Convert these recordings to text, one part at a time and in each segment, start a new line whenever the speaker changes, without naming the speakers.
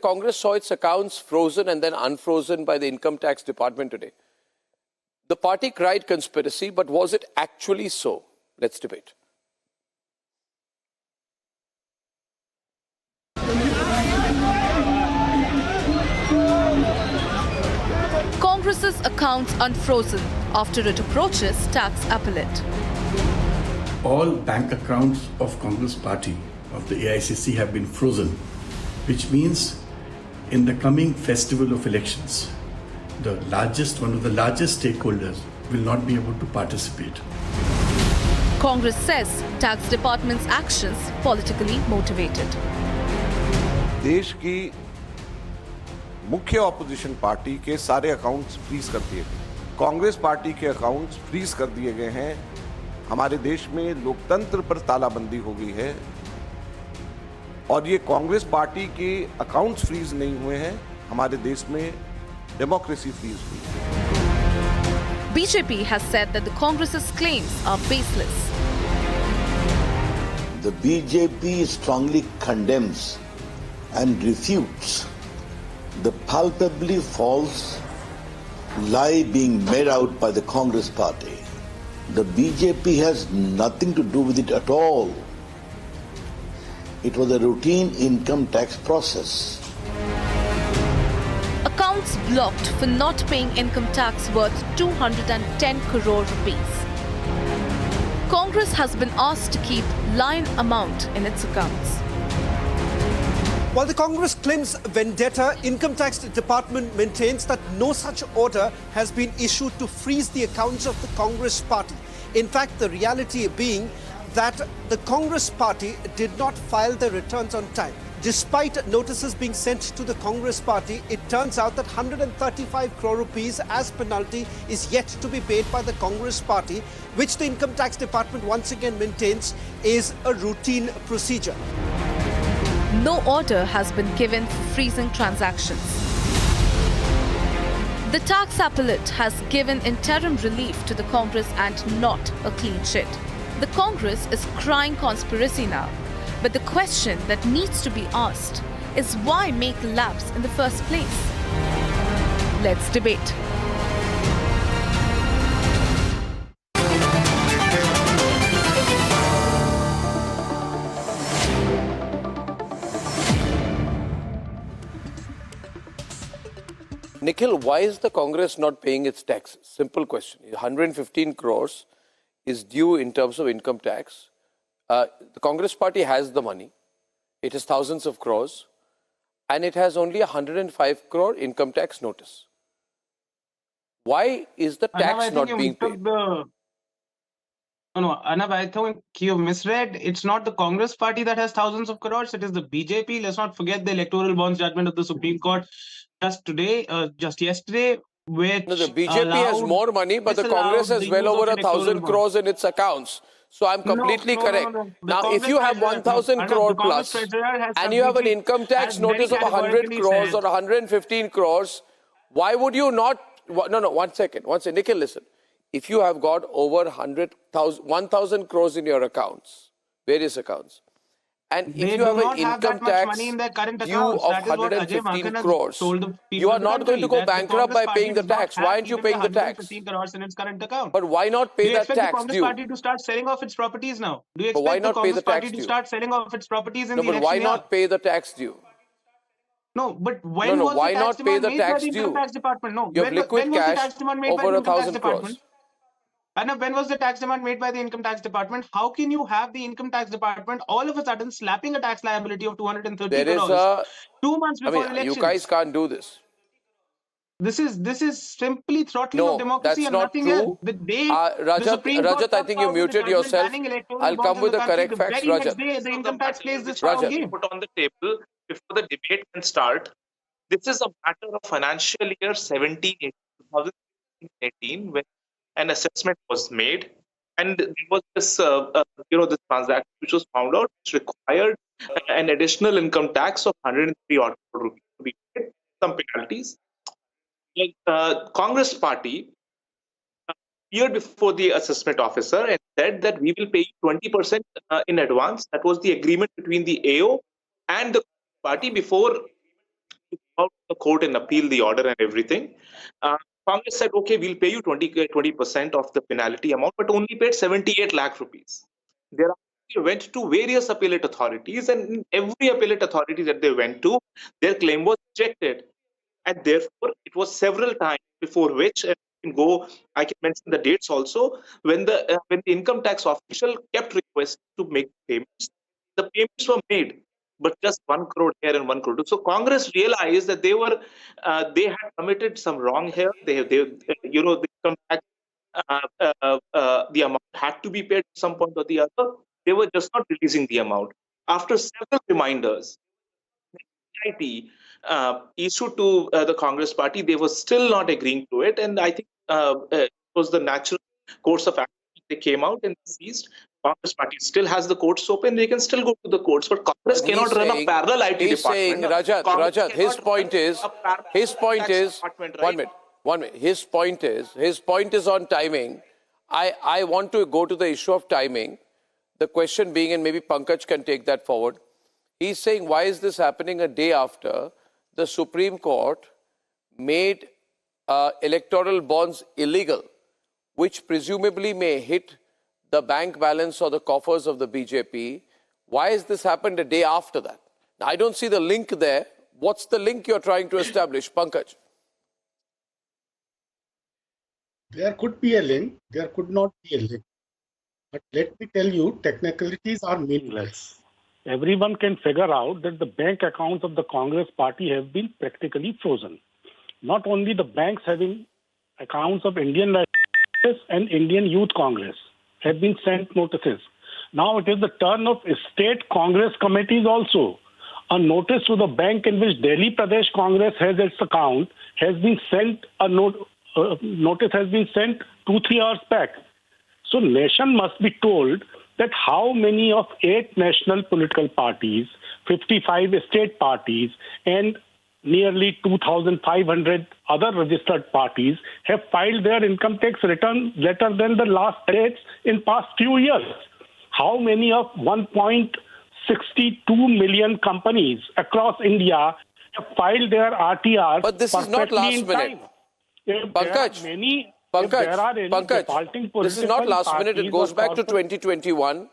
Congress saw its accounts frozen and then unfrozen by the Income Tax Department today. The party cried conspiracy, but was it actually so? Let's debate.
Congress's accounts unfrozen after it approaches tax appellate.
All bank accounts of Congress party of the AICC have been frozen, which means in the coming festival of elections, one of the largest stakeholders will not be able to participate.
Congress says tax department's actions politically motivated.
देश की मुख्य opposition party के सारे accounts freeze कर दिए गए। Congress party के accounts freeze कर दिए गए हैं। हमारे देश में लोकतंत्र पर तालाबंदी हो गई है और ये कांग्रेस पार्टी के अकाउंट्स फ्रीज नहीं हुए हैं, हमारे देश में डेमोक्रेसी फ्रीज हुई है।
BJP has said that the Congress's claims are baseless.
The BJP strongly condemns and refutes the palpably false lie being made out by the Congress party. The BJP has nothing to do with it at all. It was a routine income tax process.
Accounts blocked for not paying income tax worth 210 crore rupees. Congress has been asked to keep line amount in its accounts.
While the Congress claims vendetta, Income Tax Department maintains that no such order has been issued to freeze the accounts of the Congress party. In fact, the reality being that the Congress party did not file their returns on time. Despite notices being sent to the Congress party, it turns out that 135 crore rupees as penalty is yet to be paid by the Congress party, which the Income Tax Department once again maintains is a routine procedure.
No order has been given for freezing transactions. The tax appellate has given interim relief to the Congress and not a clean sheet. The Congress is crying conspiracy now. But the question that needs to be asked is why make lapse in the first place? Let's debate.
Nikhil, why is the Congress not paying its taxes? Simple question. 115 crores is due in terms of income tax. The Congress party has the money. It has thousands of crores. And it has only 105 crore income tax notice. Why is the tax not being paid?
No, Arnab, I think you misread. It's not the Congress party that has thousands of crores. It is the BJP. Let's not forget the Electoral Bonds judgment of the Supreme Court just yesterday. Which
no, the BJP has more money, but the Congress has well over 1,000 crores in its accounts. So I'm completely correct. Now, if you have 1,000 crore plus and you have an income tax notice of 100 crores or 115 crores, why would you not? No, one second. Nikhil, listen. If you have got over 1,000 crores in your accounts, various accounts, and if you have an income tax due of 115 crores, you are not going to go bankrupt by paying the tax. Why aren't you paying the tax? But why not pay that tax due?
Do you expect the Congress party to start selling off its properties now? Do you
why
expect
not
the
pay the
Congress
tax
party to
due?
start selling off its properties in the
No, but why not pay the tax due?
No, but when was
why
the
not
tax
pay
demand
the
made by
tax
the Income
due?
Tax Department? No,
You have liquid cash over 1,000 crores.
Arnab, when was the tax demand made by the Income Tax Department? How can you have the Income Tax Department all of a sudden slapping a tax liability of 230 crores 2 months before elections?
You guys can't do this.
This is simply throttling of democracy and nothing else. The day
Rajat, I think you muted yourself. I'll come with the correct facts, Rajat.
The income tax plays this
game.
Put on the table before the debate can start. This is a matter of financial year 2018 when an assessment was made, and there was this, this transaction which was found out, which required an additional income tax of 103 odd crore rupees to be paid, some penalties. Congress party appeared before the assessment officer and said that we will pay 20% in advance. That was the agreement between the AO and the party before out to the court and appeal the order and everything. Congress said, okay, we'll pay you 20% of the penalty amount, but only paid 78 lakh rupees. They went to various appellate authorities, and in every appellate authority that they went to, their claim was rejected. And therefore, it was several times before which, I can mention the dates also, when the income tax official kept requesting to make payments, the payments were made, but just 1 crore here and 1 crore there. So Congress realized that they had committed some wrong here. The income tax, the amount had to be paid at some point or the other. They were just not releasing the amount. After several reminders, CIT issued to the Congress party, they were still not agreeing to it, and I think it was the natural course of action. They came out and seized. Congress party still has the courts open; they can still go to the courts, but Congress cannot run a parallel IT
he's
department.
Saying, Rajat, his point is,
right?
one minute. His point is on timing. I want to go to the issue of timing. The question being, and maybe Pankaj can take that forward. He's saying, why is this happening a day after the Supreme Court made electoral bonds illegal, which presumably may hit the bank balance or the coffers of the BJP? Why has this happened a day after that? Now, I don't see the link there. What's the link you're trying to establish, Pankaj?
There could be a link, there could not be a link. But let me tell you, technicalities are meaningless. Everyone can figure out that the bank accounts of the Congress party have been practically frozen. Not only the banks having accounts of Indian National Congress and Indian Youth Congress have been sent notices. Now it is the turn of state Congress committees also. A notice to the bank in which Delhi Pradesh Congress has its account has been sent, notice has been sent 2-3 hours back. So nation must be told that how many of 8 national political parties, 55 state parties, and nearly 2,500 other registered parties have filed their income tax return later than the last dates in past few years. How many of 1.62 million companies across India have filed their RTRs?
But this is not last minute. Pankaj, this is not last minute. It goes back to 2021.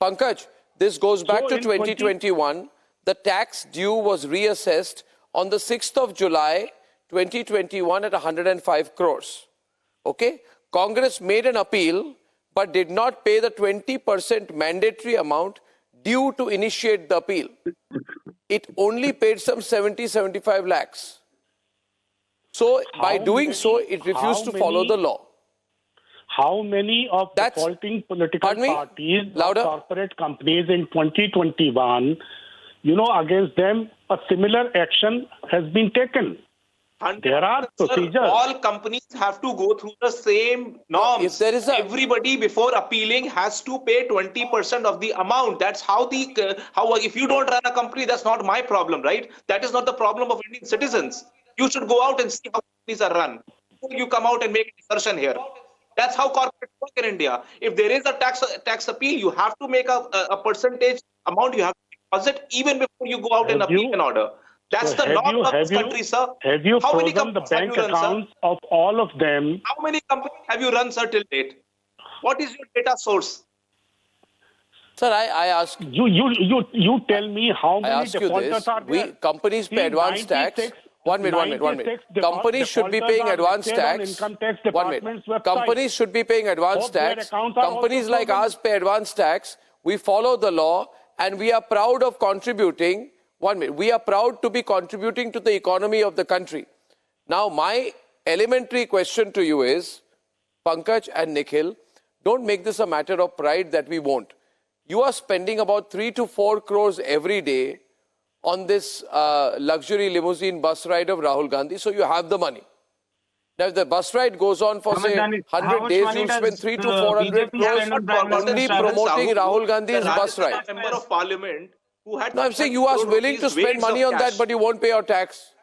Pankaj, this goes back to 2021. The tax due was reassessed on the 6th of July, 2021 at 105 crores. Okay? Congress made an appeal but did not pay the 20% mandatory amount due to initiate the appeal. It only paid some 70-75 lakhs. So by doing so, it refused to follow the law.
How many of the defaulting political parties or corporate companies in 2021, against them a similar action has been taken? There are procedures.
All companies have to go through the same norms.
If there is
everybody before appealing has to pay 20% of the amount. That's how if you don't run a company, that's not my problem, right? That is not the problem of Indian citizens. You should go out and see how companies are run before you come out and make an assertion here. That's how corporates work in India. If there is a tax appeal, you have to make a percentage amount you have to deposit even before you go out and appeal an order. That's the norm of this country, sir.
Have you frozen the bank accounts of all of them?
How many companies have you run, sir, till date? What is your data source?
Sir, I ask
you tell me how many defaulters are there.
Companies pay advance tax. One minute. Companies should be paying advance tax. 1 minute. Companies should be paying advance tax. Companies like ours pay advance tax. We follow the law and we are proud of contributing. 1 minute. We are proud to be contributing to the economy of the country. Now, my elementary question to you is, Pankaj and Nikhil, don't make this a matter of pride that we won't. You are spending about 3 to 4 crores every day on this luxury limousine bus ride of Rahul Gandhi, so you have the money. Now, if the bus ride goes on for, say, 100 days, you spend 3 to 400 crores only promoting Rahul Gandhi's bus ride.
Member of Parliament who had
no, I'm saying you are willing to spend money on that, but you won't pay your tax.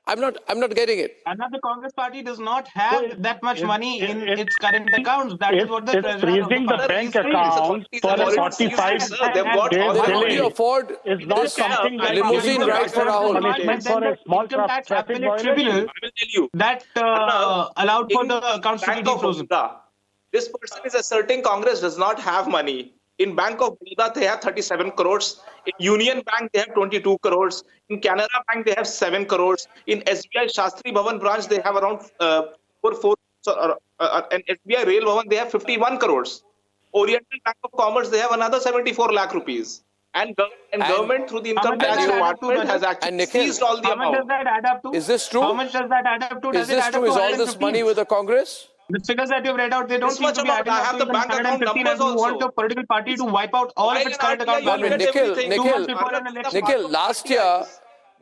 I'm not getting it.
And now the Congress party does not have that much money in its current accounts. That is what the
It's
treasurer of the
freezing the
party
bank
is saying.
accounts for a
Politics,
45
sir, they've got
days
all
They
the
can only
delay.
afford
It's not
this
something like
limousine
giving
ride for Rahul.
punishment for a small
income tax
traffic
appellate tribunal
violation.
I will tell you.
that allowed for the accounts to be
Bank of
defrozen.
Baroda, this person is asserting Congress does not have money. In Bank of Baroda, they have 37 crores. In Union Bank, they have 22 crores. In Canara Bank, they have 7 crores. In SBI Shastri Bhavan branch, they have around 4. And SBI Rail Bhavan, they have 51 crores. Oriental Bank of Commerce, they have another 74 lakh rupees. And government through the income
How much
tax
does that add up to,
department has
Rajat?
actually
And Nikhil,
seized all the
How much does
amount.
that add up to?
Is this true?
How much does that add up to?
Is
Does it
this
add
true?
up
Is
to
all this
115?
money with the Congress?
The figures that you've read out, they don't
This
seem
much
to be
amount.
adding
I
up
have
to
the
even
bank account
115
numbers
as you want
also.
a political party to wipe out all
While
of its
in
current
RBI,
account
you
One minute,
get
balances.
Nikhil,
everything.
2 months
Nikhil,
before an election.
last year,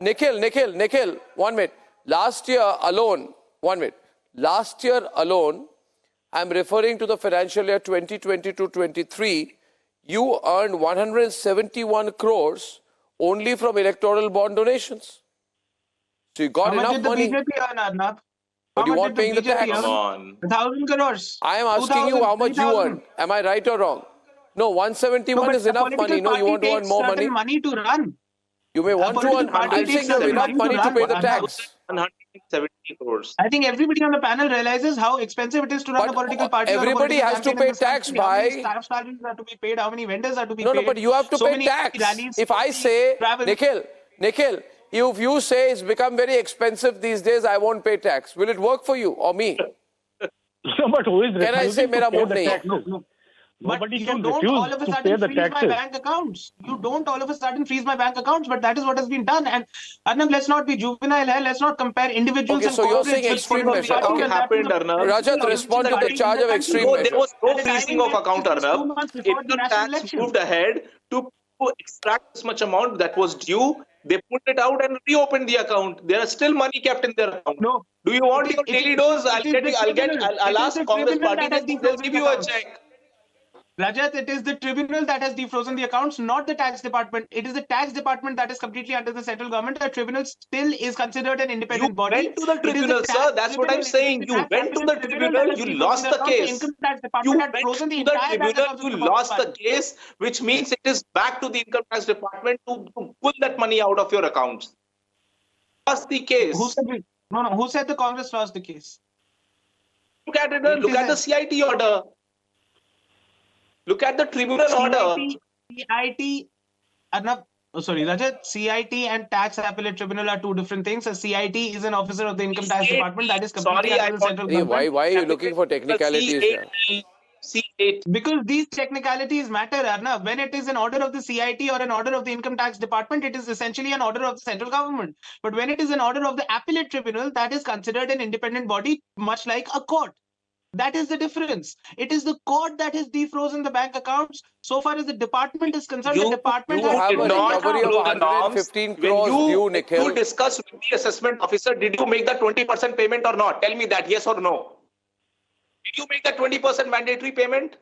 Nikhil, 1 minute. Last year alone, I'm referring to the financial year 2022-23, you earned 171 crores only from electoral bond donations. So you got
How much
enough
did the
money.
BJP earn, Arnab?
But
How
you
much
weren't
did
paying the
BJP
tax.
earn?
Come on.
1,000 crores.
I am asking you
2,000,
how much you
3,000.
earned. Am I right or wrong? No, 171
but
is
a
enough
political
money. No, you
party
want to earn
takes
more
certain
money.
to run.
You may want to
political
earn.
party
I'm
takes
saying you have
certain
enough money to pay the
run.
tax.
170 crores.
I think everybody on the panel realizes how expensive it is to run a
But
political party. or a
everybody
political
has to
campaign in
pay
this
tax
country. How many
by.
staff salaries are to be paid? How many vendors are to be
No,
paid?
but you have to
so
pay
many
tax.
rallies,
If
so
I
many
say,
travel.
Nikhil, if you say it's become very expensive these days, I won't pay tax. Will it work for you or me?
So, but who is
Can I say
refusing to
mera
pay
mood
the
nahi hai?
taxes?
No.
Nobody
But you
can
don't
refuse
all of a
to pay
sudden
the
freeze my
taxes.
bank accounts. You don't all of a sudden freeze my bank accounts, but that is what has been done. And Arnab, let's not be juvenile here. Let's not compare individuals
Okay,
and
so you're
corporates
saying
with
extreme
political
measure.
parties,
Okay.
and that is
Happened,
a
Arnab.
Rajat, respond to the
party
charge
in
of
the
extreme
country.
There
measure.
was no
At a
freezing
time
of
when
account,
it is 2
Arnab.
months before the
Income
national
tax
election.
moved ahead to extract this much amount that was due. They put it out and reopened the account. There is still money kept in their account.
No.
Do you want
It
your
is-
daily
it-
dose?
it is the tribunal.
I'll
It is
ask
the
Congress
tribunal
party.
that has
They'll
defrozen
give
the
you a
accounts.
check.
Rajat, it is the tribunal that has defrozen the accounts, not the tax department. It is the tax department that is completely under the central government. The tribunal still is considered an
You
independent body.
went to the
It is
tribunal,
tax
sir. That's what I'm
tribunal, it is
saying.
the
You
tax
went to
appellate
the
tribunal
tribunal.
that has
You
defrozen
lost the
accounts.
case.
Income tax
You
department
went
had frozen the
to the
entire bank
tribunal.
accounts
You
of the
lost the
party.
case, which means it is back to the income tax department to pull that money out of your accounts. Lost the case.
Who said we, no, who said the Congress lost the case?
Look at it. Look at the CIT order. Look at the tribunal order.
CIT, Arnab, sorry, Rajat, CIT and Tax Appellate Tribunal are two different things. A CIT is an officer of the Income Tax Department that is completely
Sorry,
under the central
Hey,
government.
why are you looking for technicalities here?
C8.
Because these technicalities matter, Arnab. When it is an order of the CIT or an order of the Income Tax Department, it is essentially an order of the central government. But when it is an order of the Appellate Tribunal, that is considered an independent body, much like a court. That is the difference. It is the court that has defrozen the bank accounts. So far as the department is concerned, the department
You
has
have a
frozen the
recovery of
accounts.
115 crores due,
When
Nikhil.
you discussed with the assessment officer, did you make the 20% payment or not? Tell me that, yes or no. Did you make the 20% mandatory payment?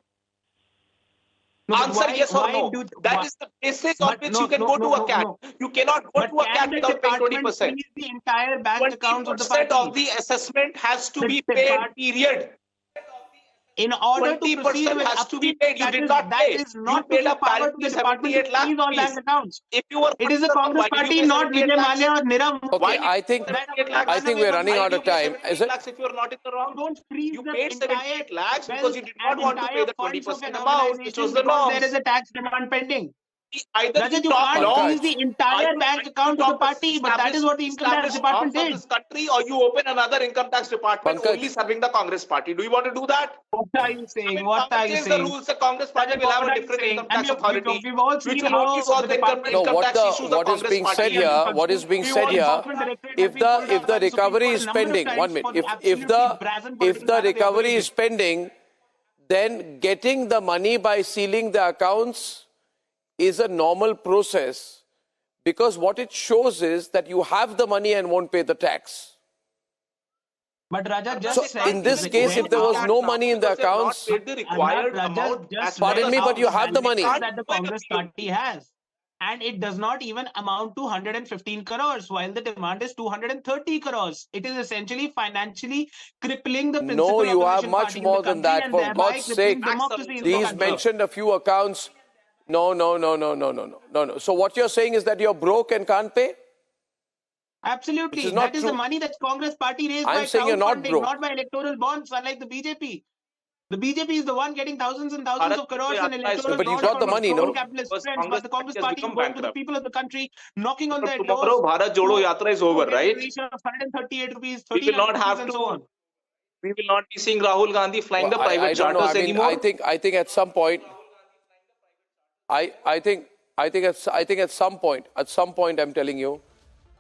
No, but
Answer
why-
yes or
why
no.
do-
That
why-
is the basis on
But
which
no,
you can
no,
go
no,
to a CAT.
no.
You cannot go
But
to a
can
CAT
the
without paying
department
20%.
freeze the entire bank accounts of the
20%
party?
of the assessment has to
The
be paid,
depart-
period.
In order to
20%
proceed with
has to be
upkeep,
paid. You
that
did
is-
not
that
pay.
is
You
not to
paid
give
a
power to the
parity
department to
78 lakh
freeze all
rupees.
bank accounts.
If you were
It is the
concerned,
Congress
why did
party,
you pay
not
78
Vijay
lakhs?
Mallya or Nirav.
Okay, I think we're running out of time. Is it?
Lakhs if you're not in the wrong.
Don't freeze
You
the
paid
entire
78 lakhs because
wealth
you did not
and
want to pay
entire
the
funds of
20%
an
amount, which
organization
was the
because
norms.
there is a tax demand pending.
Either
Rajat, you
talk
can't
norms,
freeze the entire bank account of the party, but that is what the income tax department
for
did.
this country, or you open another income tax department
Pankaj.
only serving the Congress party. Do you want to do that?
What are you saying? What
Congress
are you
change the
saying?
rules. The Congress party
Rajat,
will have
what
a
are you
different
saying?
income
And
tax authority,
we've all
which
seen
will
how
only solve
the
the
department-
No,
income tax issues of
what is
Congress
being
party.
said here, what is being said here, if the recovery is pending, 1 minute, if the recovery is pending, then getting the money by sealing the accounts is a normal process, because what it shows is that you have the money and won't pay the tax.
But Rajat, just
So
said
in this case, if there was no money in the accounts,
Paid the required amount.
just
Pardon me, but you have the money.
that the Congress party has. and it does not even amount to 115 crores, while the demand is 230 crores. It is essentially financially crippling the principal
No, you have
opposition
much
party in
more
the
than
country
that.
and
For
thereby
God's
crippling
sake,
democracy in the
he's
country.
mentioned a few accounts. No. So what you're saying is that you're broke and can't pay?
Absolutely.
Which is not
That is
true.
the money that Congress party raised
I'm
by
saying you're not
crowdfunding,
broke.
not by electoral bonds, unlike the BJP. The BJP is the one getting thousands and thousands of crores in electoral
But you
bonds
got the
from
money,
its
no?
own capitalist friends. But the Congress
has
party is
become
going to the
bankrupt.
people of the country, knocking on their
Tomorrow,
doors.
Bharat Jodo Yatra is over,
to get
right?
a ratio of 138 rupees,
We will
39
not
rupees,
have
and so
to.
on.
We will not be seeing Rahul Gandhi flying the private
I don't know.
charters
I mean,
anymore.
I think at some point, I think at some point, I'm telling you,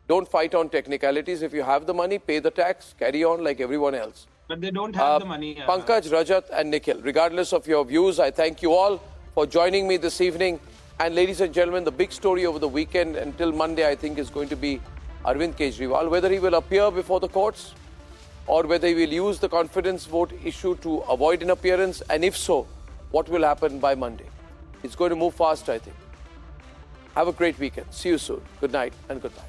don't fight on technicalities. If you have the money, pay the tax, carry on like everyone else.
But they don't have the money.
Pankaj, Rajat and Nikhil, regardless of your views, I thank you all for joining me this evening. And ladies and gentlemen, the big story over the weekend until Monday, I think, is going to be Arvind Kejriwal, whether he will appear before the courts or whether he will use the confidence vote issue to avoid an appearance. And if so, what will happen by Monday? It's going to move fast, I think. Have a great weekend. See you soon. Good night and goodbye.